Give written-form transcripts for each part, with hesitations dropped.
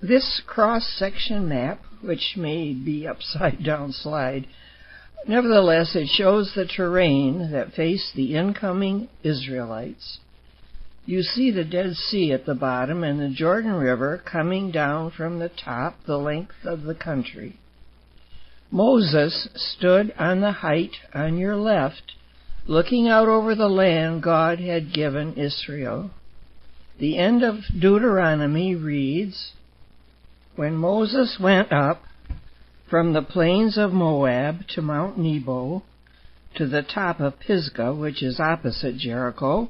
This cross-section map, which may be upside-down slide, nevertheless it shows the terrain that faced the incoming Israelites. You see the Dead Sea at the bottom and the Jordan River coming down from the top the length of the country. Moses stood on the height on your left, looking out over the land God had given Israel. The end of Deuteronomy reads, "When Moses went up from the plains of Moab to Mount Nebo, to the top of Pisgah, which is opposite Jericho,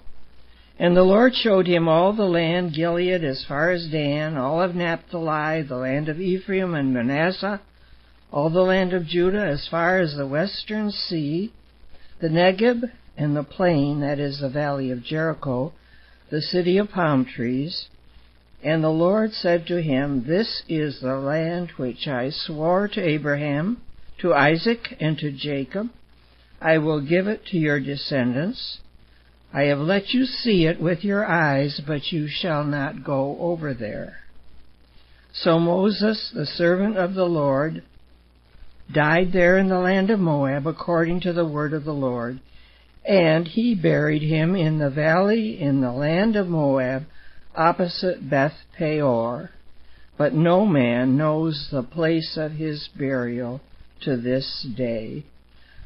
and the Lord showed him all the land Gilead as far as Dan, all of Naphtali, the land of Ephraim and Manasseh, all the land of Judah as far as the western sea, the Negeb and the plain, that is the valley of Jericho, the city of palm trees. And the Lord said to him, This is the land which I swore to Abraham, to Isaac, and to Jacob. I will give it to your descendants. I have let you see it with your eyes, but you shall not go over there." So Moses, the servant of the Lord, died there in the land of Moab according to the word of the Lord. And he buried him in the valley in the land of Moab, opposite Beth Peor. But no man knows the place of his burial to this day.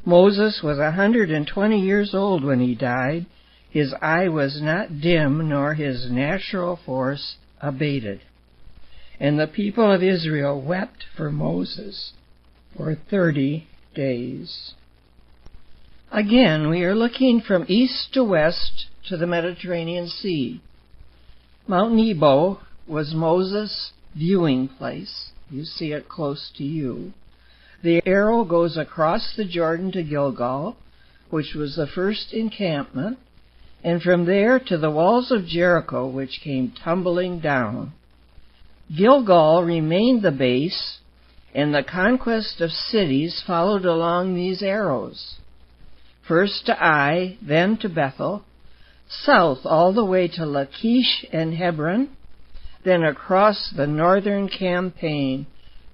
Moses was 120 years old when he died. His eye was not dim, nor his natural force abated. And the people of Israel wept for Moses for 30 days. Again, we are looking from east to west to the Mediterranean Sea. Mount Nebo was Moses' viewing place. You see it close to you. The arrow goes across the Jordan to Gilgal, which was the first encampment, and from there to the walls of Jericho, which came tumbling down. Gilgal remained the base, and the conquest of cities followed along these arrows. First to Ai, then to Bethel, south all the way to Lachish and Hebron, then across the northern campaign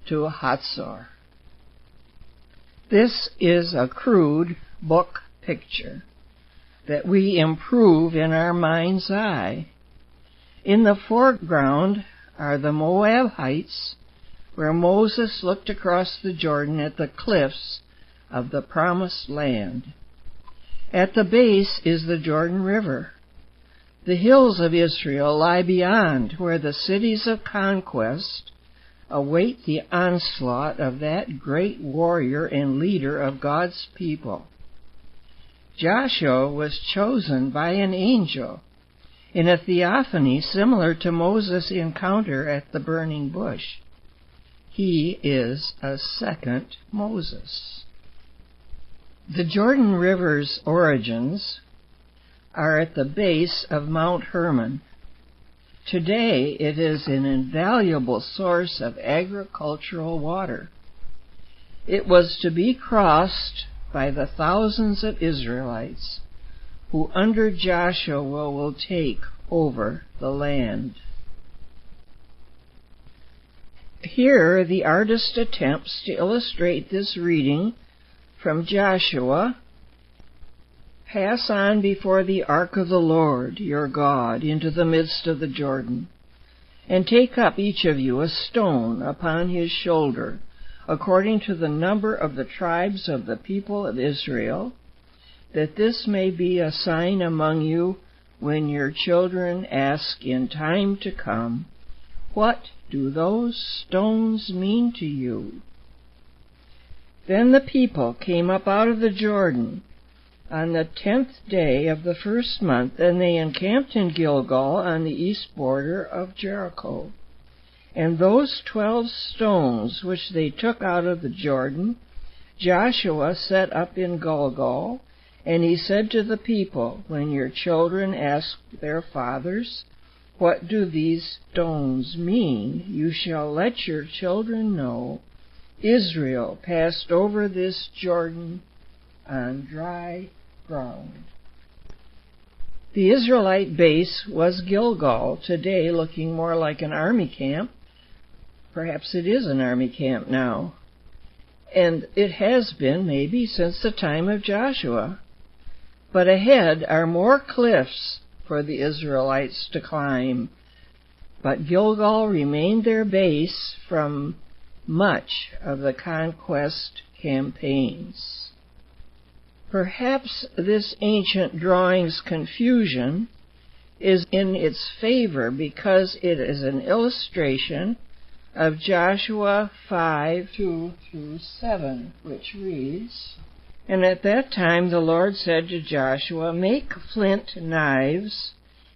to Hatzor. This is a crude book picture that we improve in our mind's eye. In the foreground are the Moab heights, where Moses looked across the Jordan at the cliffs of the Promised Land. At the base is the Jordan River. The hills of Israel lie beyond, where the cities of conquest await the onslaught of that great warrior and leader of God's people. Joshua was chosen by an angel in a theophany similar to Moses' encounter at the burning bush. He is a second Moses. The Jordan River's origins are at the base of Mount Hermon. Today it is an invaluable source of agricultural water. It was to be crossed by the thousands of Israelites who under Joshua will take over the land. Here the artist attempts to illustrate this reading from Joshua. Pass on before the ark of the Lord your God into the midst of the Jordan, and take up each of you a stone upon his shoulder, according to the number of the tribes of the people of Israel, that this may be a sign among you when your children ask in time to come, What do those stones mean to you? Then the people came up out of the Jordan on the 10th day of the first month, and they encamped in Gilgal on the east border of Jericho. And those 12 stones which they took out of the Jordan, Joshua set up in Gilgal, and he said to the people, When your children ask their fathers, What do these stones mean? You shall let your children know, Israel passed over this Jordan on dry ground. The Israelite base was Gilgal, today looking more like an army camp, Perhaps it is an army camp now. And it has been maybe since the time of Joshua. But ahead are more cliffs for the Israelites to climb. But Gilgal remained their base from much of the conquest campaigns. Perhaps this ancient drawing's confusion is in its favor because it is an illustration of Joshua 5:2-7, which reads, "And at that time the Lord said to Joshua, Make flint knives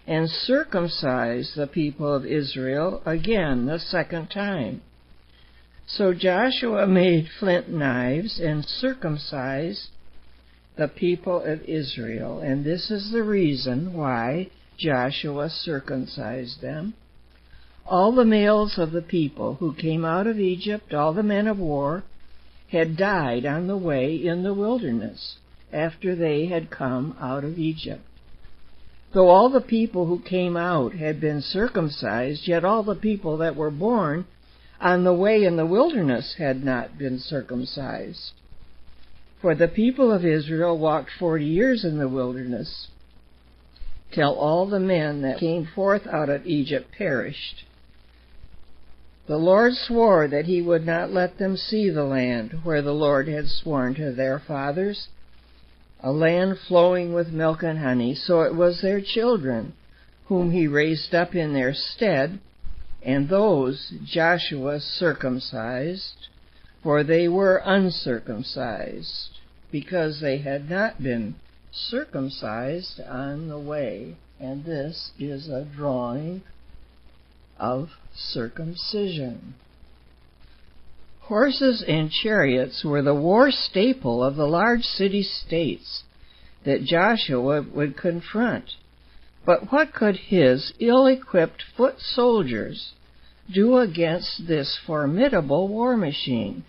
and circumcise the people of Israel again the second time. So Joshua made flint knives and circumcised the people of Israel." And this is the reason why Joshua circumcised them. All the males of the people who came out of Egypt, all the men of war, had died on the way in the wilderness after they had come out of Egypt. Though all the people who came out had been circumcised, yet all the people that were born on the way in the wilderness had not been circumcised. For the people of Israel walked 40 years in the wilderness, till all the men that came forth out of Egypt perished. The Lord swore that he would not let them see the land where the Lord had sworn to their fathers, a land flowing with milk and honey. So it was their children whom he raised up in their stead, and those Joshua circumcised, for they were uncircumcised, because they had not been circumcised on the way. And this is a drawing of circumcision. Horses and chariots were the war staple of the large city-states that Joshua would confront. But what could his ill-equipped foot soldiers do against this formidable war machine?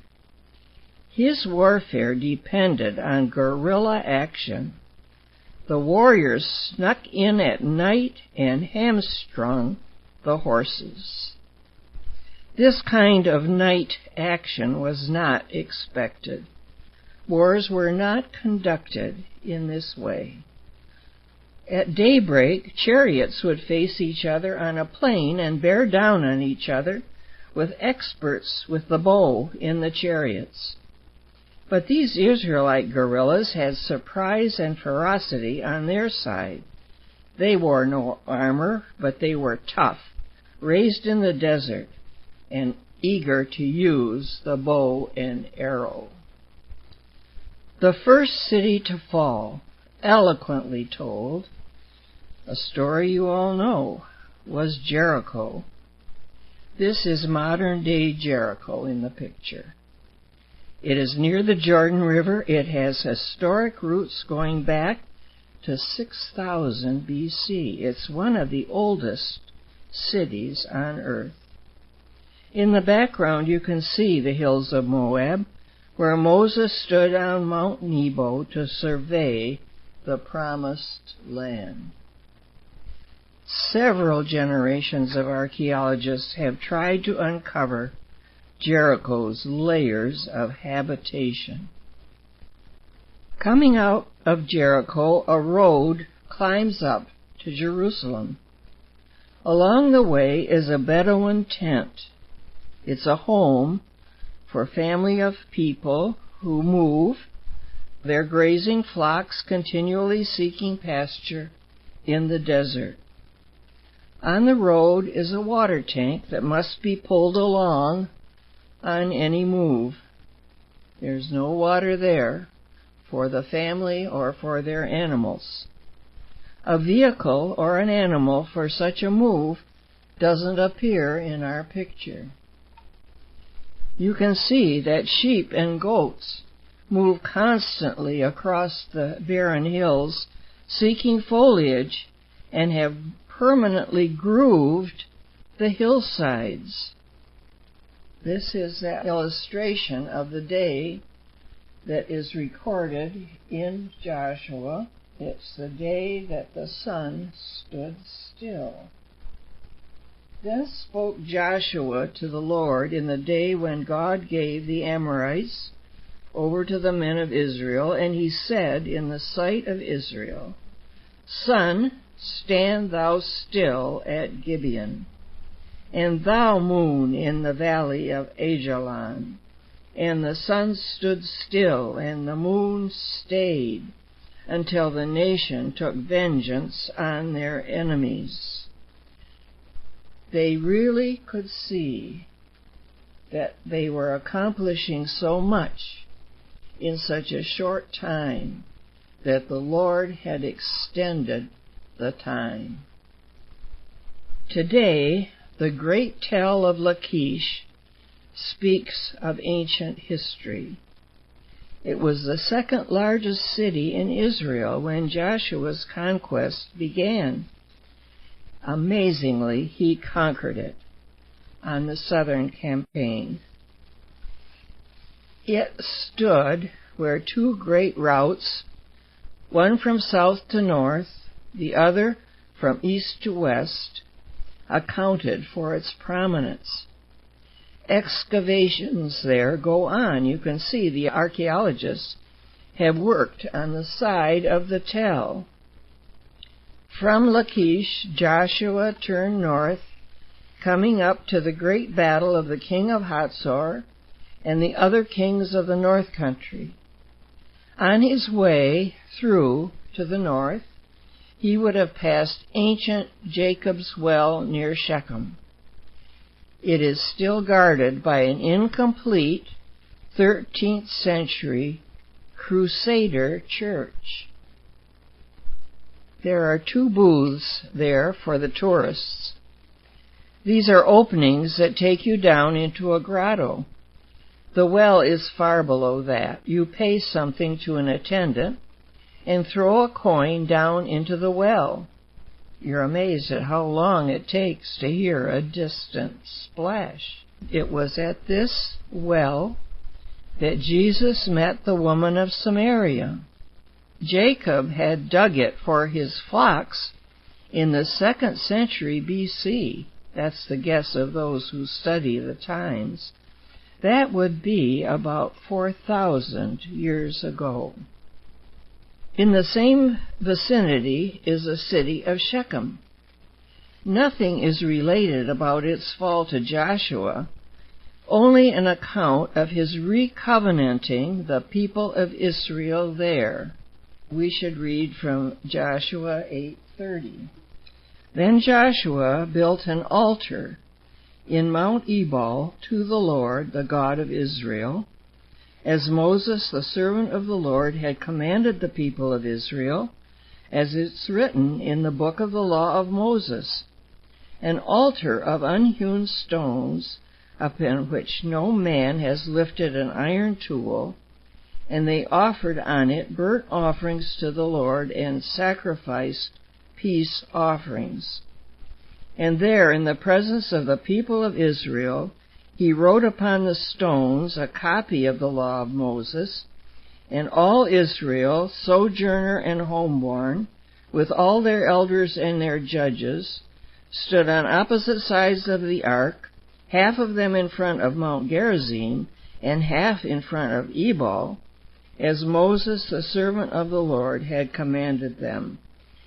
His warfare depended on guerrilla action. The warriors snuck in at night and hamstrung the horses. This kind of night action was not expected. Wars were not conducted in this way. At daybreak, chariots would face each other on a plain and bear down on each other, with experts with the bow in the chariots. But these Israelite guerrillas had surprise and ferocity on their side. They wore no armor, but they were tough, raised in the desert, and eager to use the bow and arrow. The first city to fall, eloquently told, a story you all know, was Jericho. This is modern-day Jericho in the picture. It is near the Jordan River. It has historic roots going back to 6000 BC. It's one of the oldest cities on earth. In the background you can see the hills of Moab, where Moses stood on Mount Nebo to survey the promised land. Several generations of archaeologists have tried to uncover Jericho's layers of habitation. Coming out of Jericho, a road climbs up to Jerusalem. Along the way is a Bedouin tent. It's a home for a family of people who move, their grazing flocks continually seeking pasture in the desert. On the road is a water tank that must be pulled along on any move. There's no water there for the family or for their animals. A vehicle or an animal for such a move doesn't appear in our picture. You can see that sheep and goats move constantly across the barren hills seeking foliage and have permanently grooved the hillsides. This is that illustration of the day that is recorded in Joshua. It's the day that the sun stood still. Then spoke Joshua to the Lord in the day when God gave the Amorites over to the men of Israel, and he said in the sight of Israel, Sun, stand thou still at Gibeon, and thou, moon, in the valley of Ajalon. And the sun stood still, and the moon stayed, until the nation took vengeance on their enemies. They really could see that they were accomplishing so much in such a short time that the Lord had extended the time. Today, the great tell of Lachish speaks of ancient history. It was the second largest city in Israel when Joshua's conquest began. Amazingly, he conquered it on the southern campaign. It stood where two great routes, one from south to north, the other from east to west, accounted for its prominence. Excavations there go on. You can see the archaeologists have worked on the side of the tell. From Lachish, Joshua turned north, coming up to the great battle of the king of Hatzor and the other kings of the north country. On his way through to the north, he would have passed ancient Jacob's Well near Shechem. It is still guarded by an incomplete 13th century Crusader church. There are two booths there for the tourists. These are openings that take you down into a grotto. The well is far below that. You pay something to an attendant and throw a coin down into the well. You're amazed at how long it takes to hear a distant splash. It was at this well that Jesus met the woman of Samaria. Jacob had dug it for his flocks in the 2nd century BC. That's the guess of those who study the times. That would be about 4,000 years ago. In the same vicinity is the city of Shechem. Nothing is related about its fall to Joshua, only an account of his recovenanting the people of Israel there. We should read from Joshua 8:30. Then Joshua built an altar in Mount Ebal to the Lord, the God of Israel, as Moses, the servant of the Lord, had commanded the people of Israel, as it's written in the book of the law of Moses, an altar of unhewn stones, upon which no man has lifted an iron tool, and they offered on it burnt offerings to the Lord and sacrificed peace offerings. And there, in the presence of the people of Israel, he wrote upon the stones a copy of the law of Moses, and all Israel, sojourner and homeborn, with all their elders and their judges, stood on opposite sides of the ark, half of them in front of Mount Gerizim, and half in front of Ebal, as Moses, the servant of the Lord, had commanded them.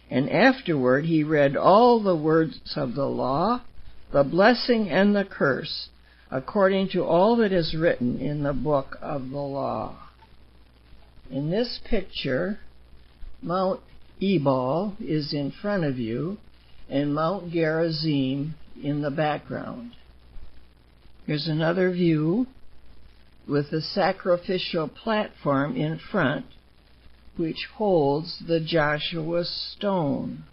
And afterward he read all the words of the law, the blessing and the curse, according to all that is written in the book of the law. In this picture, Mount Ebal is in front of you, and Mount Gerizim in the background. Here's another view with the sacrificial platform in front, which holds the Joshua stone.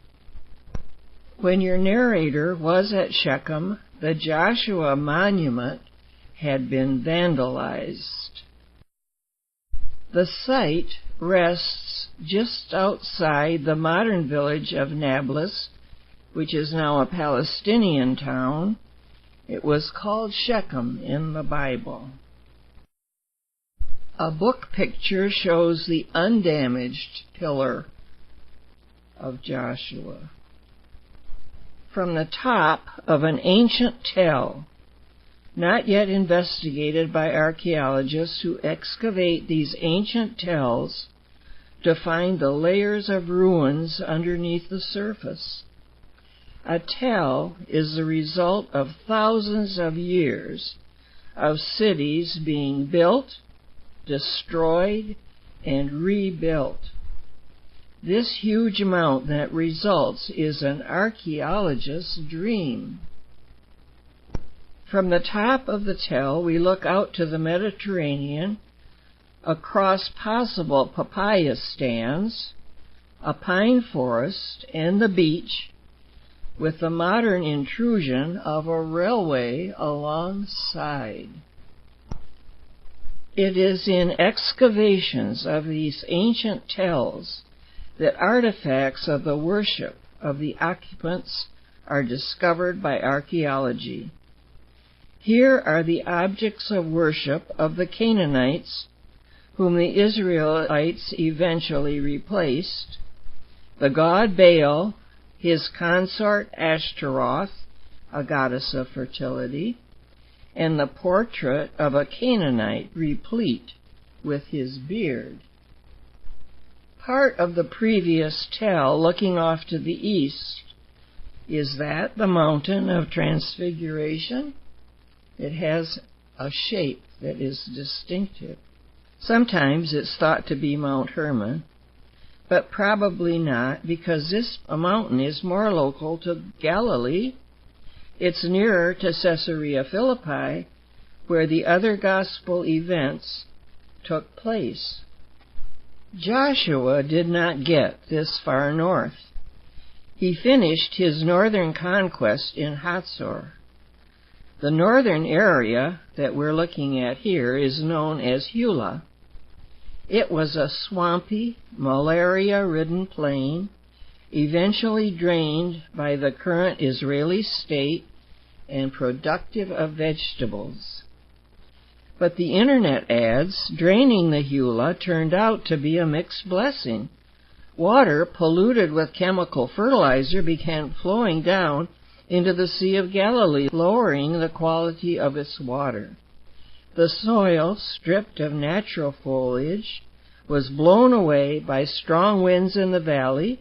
When your narrator was at Shechem, the Joshua monument had been vandalized. The site rests just outside the modern village of Nablus, which is now a Palestinian town. It was called Shechem in the Bible. A book picture shows the undamaged pillar of Joshua. from the top of an ancient tell, not yet investigated by archaeologists who excavate these ancient tells to find the layers of ruins underneath the surface. A tell is the result of thousands of years of cities being built, destroyed, and rebuilt. This huge amount that results is an archaeologist's dream. From the top of the tell, we look out to the Mediterranean, across possible papaya stands, a pine forest, and the beach, with the modern intrusion of a railway alongside. It is in excavations of these ancient tells that artifacts of the worship of the occupants are discovered by archaeology. Here are the objects of worship of the Canaanites, whom the Israelites eventually replaced: the god Baal, his consort Ashtaroth, a goddess of fertility, and the portrait of a Canaanite replete with his beard. Part of the previous tell, looking off to the east, is that the mountain of Transfiguration? It has a shape that is distinctive. Sometimes it's thought to be Mount Hermon, but probably not, because this mountain is more local to Galilee. It's nearer to Caesarea Philippi, where the other gospel events took place. Joshua did not get this far north. He finished his northern conquest in Hatzor. The northern area that we're looking at here is known as Hula. It was a swampy, malaria-ridden plain, eventually drained by the current Israeli state and productive of vegetables. But the internet adds, draining the Hula turned out to be a mixed blessing. Water polluted with chemical fertilizer began flowing down into the Sea of Galilee, lowering the quality of its water. The soil, stripped of natural foliage, was blown away by strong winds in the valley,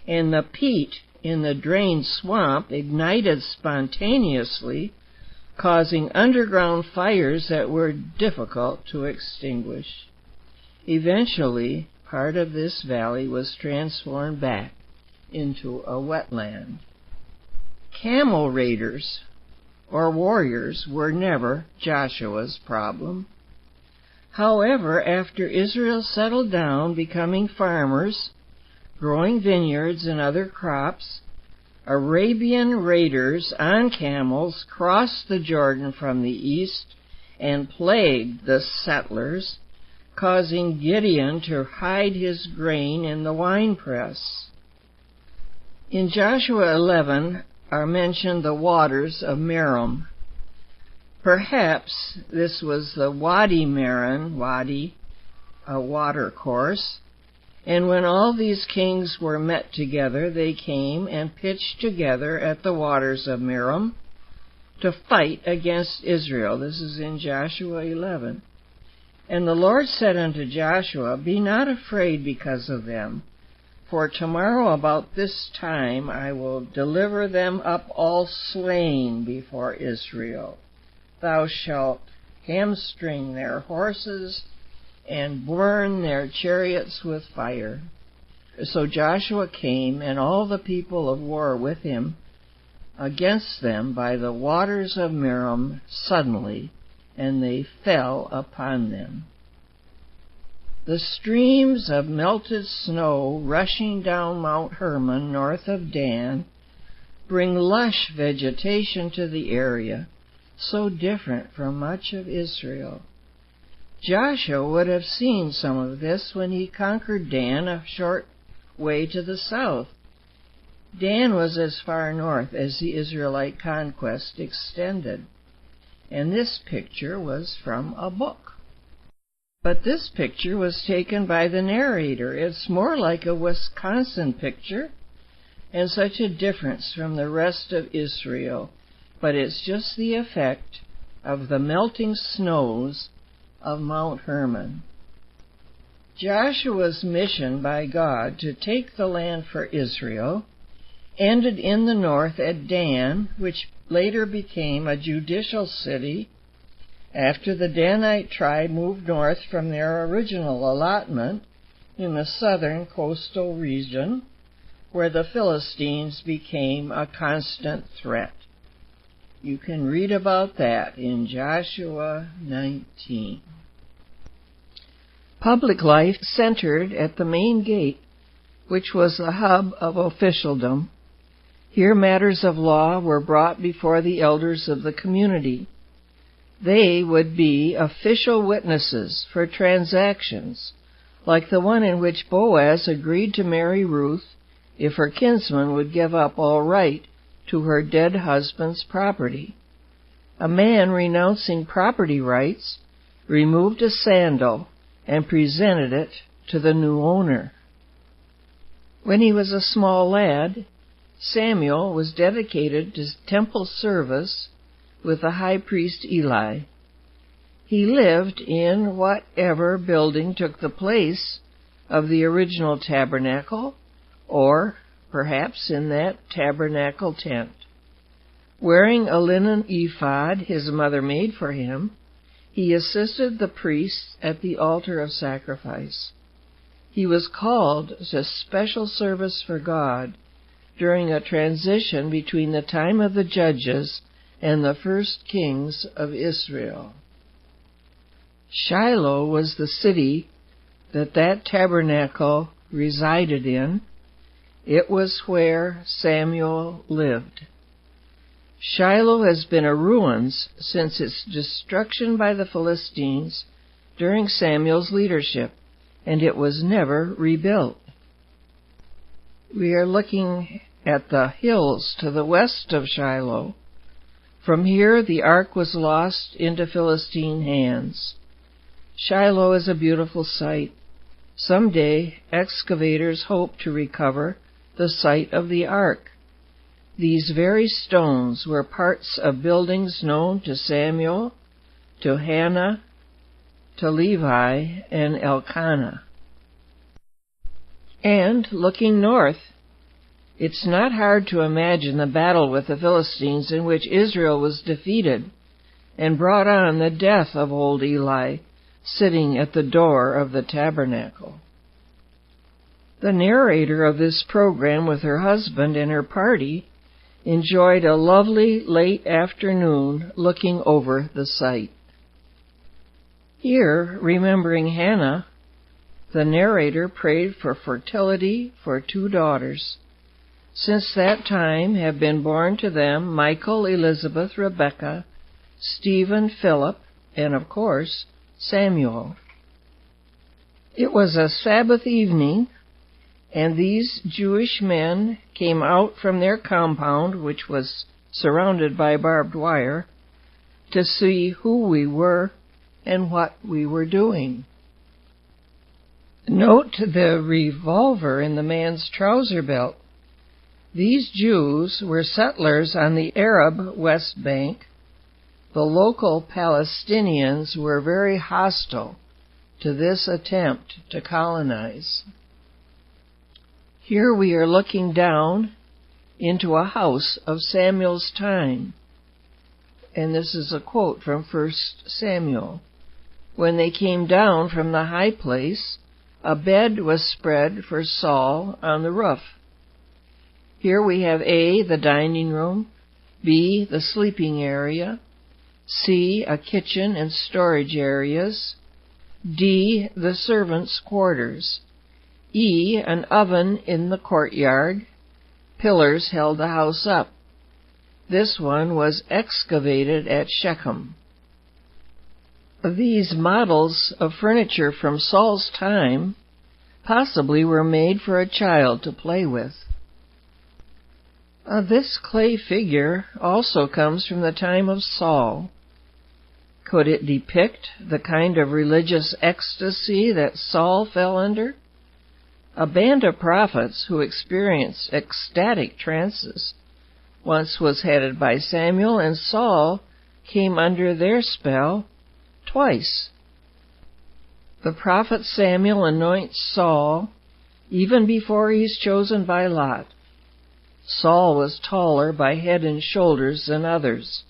and the peat in the drained swamp ignited spontaneously, causing underground fires that were difficult to extinguish. Eventually, part of this valley was transformed back into a wetland. Camel raiders, or warriors, were never Joshua's problem. However, after Israel settled down, becoming farmers, growing vineyards and other crops, Arabian raiders on camels crossed the Jordan from the east and plagued the settlers, causing Gideon to hide his grain in the winepress. In Joshua 11 are mentioned the waters of Merom. Perhaps this was the Wadi Meron, a water course, and when all these kings were met together, they came and pitched together at the waters of Merom to fight against Israel. This is in Joshua 11. And the Lord said unto Joshua, Be not afraid because of them, for tomorrow about this time I will deliver them up all slain before Israel. Thou shalt hamstring their horses and burn their chariots with fire. So Joshua came, and all the people of war with him, against them by the waters of Merom suddenly, and they fell upon them. The streams of melted snow rushing down Mount Hermon north of Dan bring lush vegetation to the area, so different from much of Israel. Joshua would have seen some of this when he conquered Dan a short way to the south. Dan was as far north as the Israelite conquest extended, and this picture was from a book. But this picture was taken by the narrator. It's more like a Wisconsin picture. and such a difference from the rest of Israel, but it's just the effect of the melting snows of Mount Hermon. Joshua's mission by God to take the land for Israel ended in the north at Dan, which later became a judicial city after the Danite tribe moved north from their original allotment in the southern coastal region, where the Philistines became a constant threat. You can read about that in Joshua 19. Public life centered at the main gate, which was the hub of officialdom. Here matters of law were brought before the elders of the community. They would be official witnesses for transactions, like the one in which Boaz agreed to marry Ruth if her kinsman would give up all right to her dead husband's property. A man renouncing property rights removed a sandal and presented it to the new owner. When he was a small lad, Samuel was dedicated to temple service with the high priest Eli. He lived in whatever building took the place of the original tabernacle, or perhaps in that tabernacle tent. Wearing a linen ephod his mother made for him, he assisted the priests at the altar of sacrifice. He was called to special service for God during a transition between the time of the judges and the first kings of Israel. Shiloh was the city that tabernacle resided in. It was where Samuel lived. Shiloh has been a ruins since its destruction by the Philistines during Samuel's leadership, and it was never rebuilt. We are looking at the hills to the west of Shiloh. From here, the ark was lost into Philistine hands. Shiloh is a beautiful site. Someday, excavators hope to recover the site of the ark. These very stones were parts of buildings known to Samuel, to Hannah, to Levi, and Elkanah. And, looking north, it's not hard to imagine the battle with the Philistines in which Israel was defeated and brought on the death of old Eli, sitting at the door of the tabernacle. The narrator of this program with her husband and her party enjoyed a lovely late afternoon looking over the site. Here, remembering Hannah, the narrator prayed for fertility for 2 daughters. Since that time have been born to them Michael, Elizabeth, Rebecca, Stephen, Philip, and of course, Samuel. It was a Sabbath evening, and these Jewish men came out from their compound, which was surrounded by barbed wire, to see who we were and what we were doing. Note the revolver in the man's trouser belt. These Jews were settlers on the Arab West Bank. The local Palestinians were very hostile to this attempt to colonize. Here we are looking down into a house of Samuel's time. And this is a quote from 1 Samuel. When they came down from the high place, a bed was spread for Saul on the roof. Here we have A, the dining room, B, the sleeping area, C, a kitchen and storage areas, D, the servants' quarters, E, an oven in the courtyard. Pillars held the house up. This one was excavated at Shechem. These models of furniture from Saul's time possibly were made for a child to play with. This clay figure also comes from the time of Saul. Could it depict the kind of religious ecstasy that Saul fell under? A band of prophets who experienced ecstatic trances once was headed by Samuel, and Saul came under their spell twice. The prophet Samuel anoints Saul even before he's chosen by lot. Saul was taller by head and shoulders than others.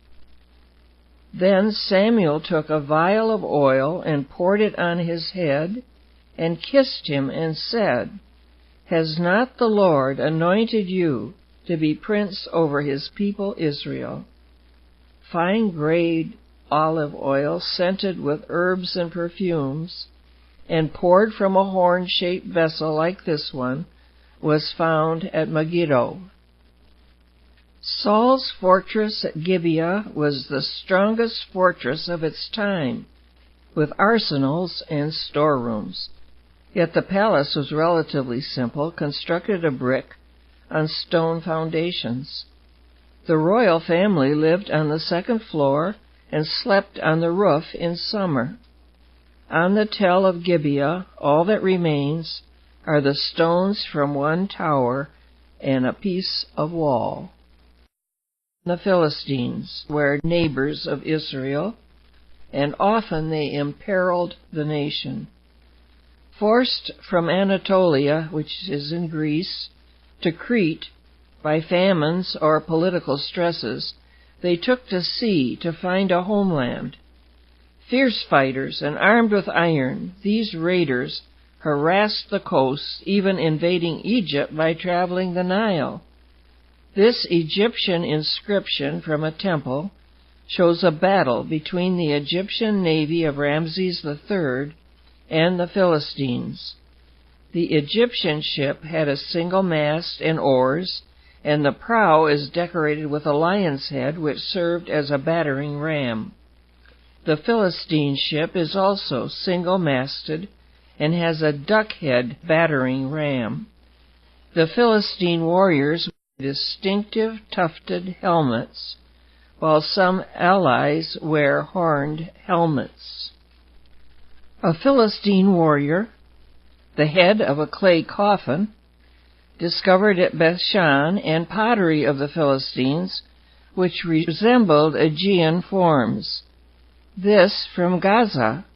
Then Samuel took a vial of oil and poured it on his head and kissed him and said, "Has not the Lord anointed you to be prince over his people Israel?" Fine grade olive oil scented with herbs and perfumes, and poured from a horn-shaped vessel like this one, was found at Megiddo. Saul's fortress at Gibeah was the strongest fortress of its time, with arsenals and storerooms. Yet the palace was relatively simple, constructed of brick on stone foundations. The royal family lived on the second floor and slept on the roof in summer. On the tell of Gibeah, all that remains are the stones from one tower and a piece of wall. The Philistines were neighbors of Israel, and often they imperiled the nation. Forced from Anatolia, which is in Greece, to Crete by famines or political stresses, they took to sea to find a homeland. Fierce fighters and armed with iron, these raiders harassed the coast, even invading Egypt by traveling the Nile. This Egyptian inscription from a temple shows a battle between the Egyptian navy of Ramses III and the Philistines. The Egyptian ship had a single mast and oars, and the prow is decorated with a lion's head which served as a battering ram. The Philistine ship is also single-masted and has a duck-head battering ram. The Philistine warriors wear distinctive tufted helmets, while some allies wear horned helmets. A Philistine warrior, the head of a clay coffin, discovered at Bethshan, and pottery of the Philistines, which resembled Aegean forms. This from Gaza,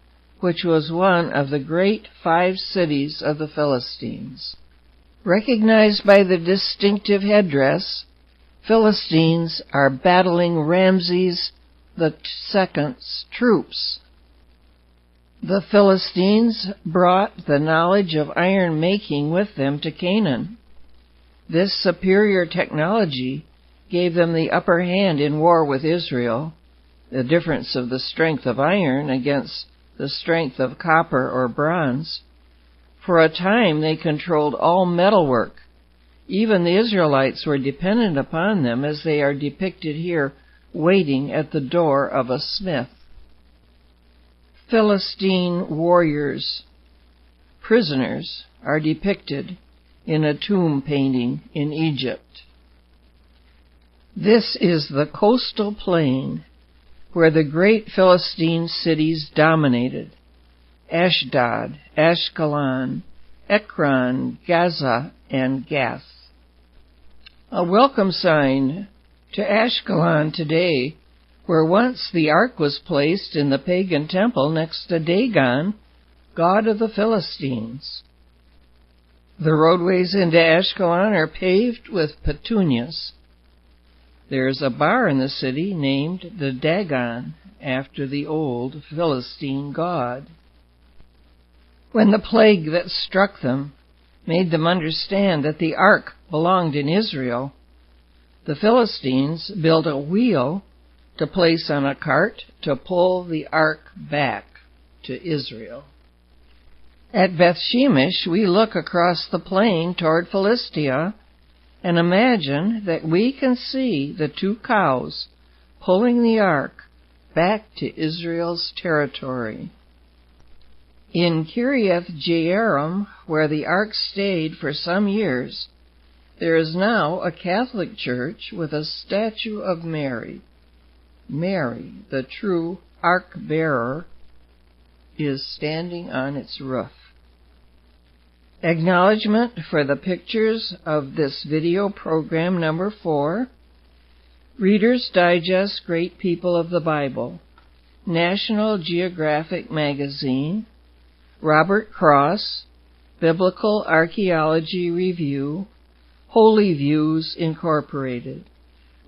which was one of the great 5 cities of the Philistines. Recognized by the distinctive headdress, Philistines are battling Ramses II's troops. The Philistines brought the knowledge of iron making with them to Canaan. This superior technology gave them the upper hand in war with Israel. The difference of the strength of iron against the strength of copper or bronze. For a time they controlled all metalwork. Even the Israelites were dependent upon them, as they are depicted here waiting at the door of a smith. Philistine warriors, prisoners, are depicted in a tomb painting in Egypt. This is the coastal plain where the great Philistine cities dominated: Ashdod, Ashkelon, Ekron, Gaza, and Gath. A welcome sign to Ashkelon today, where once the ark was placed in the pagan temple next to Dagon, god of the Philistines. The roadways into Ashkelon are paved with petunias. There is a bar in the city named the Dagon, after the old Philistine god. When the plague that struck them made them understand that the ark belonged in Israel, the Philistines built a wheel to place on a cart to pull the ark back to Israel. At Beth-Shemesh, we look across the plain toward Philistia and imagine that we can see the 2 cows pulling the ark back to Israel's territory. In Kiriath-Jearim, where the ark stayed for some years, there is now a Catholic church with a statue of Mary. Mary, the true ark-bearer, is standing on its roof. Acknowledgement for the pictures of this video program number 4. Reader's Digest Great People of the Bible, National Geographic Magazine, Robert Cross, Biblical Archaeology Review, Holy Views Incorporated,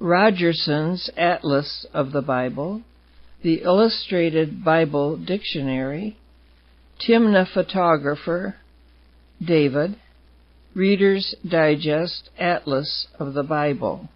Rogerson's Atlas of the Bible, the Illustrated Bible Dictionary, Timna Photographer, David, Reader's Digest Atlas of the Bible.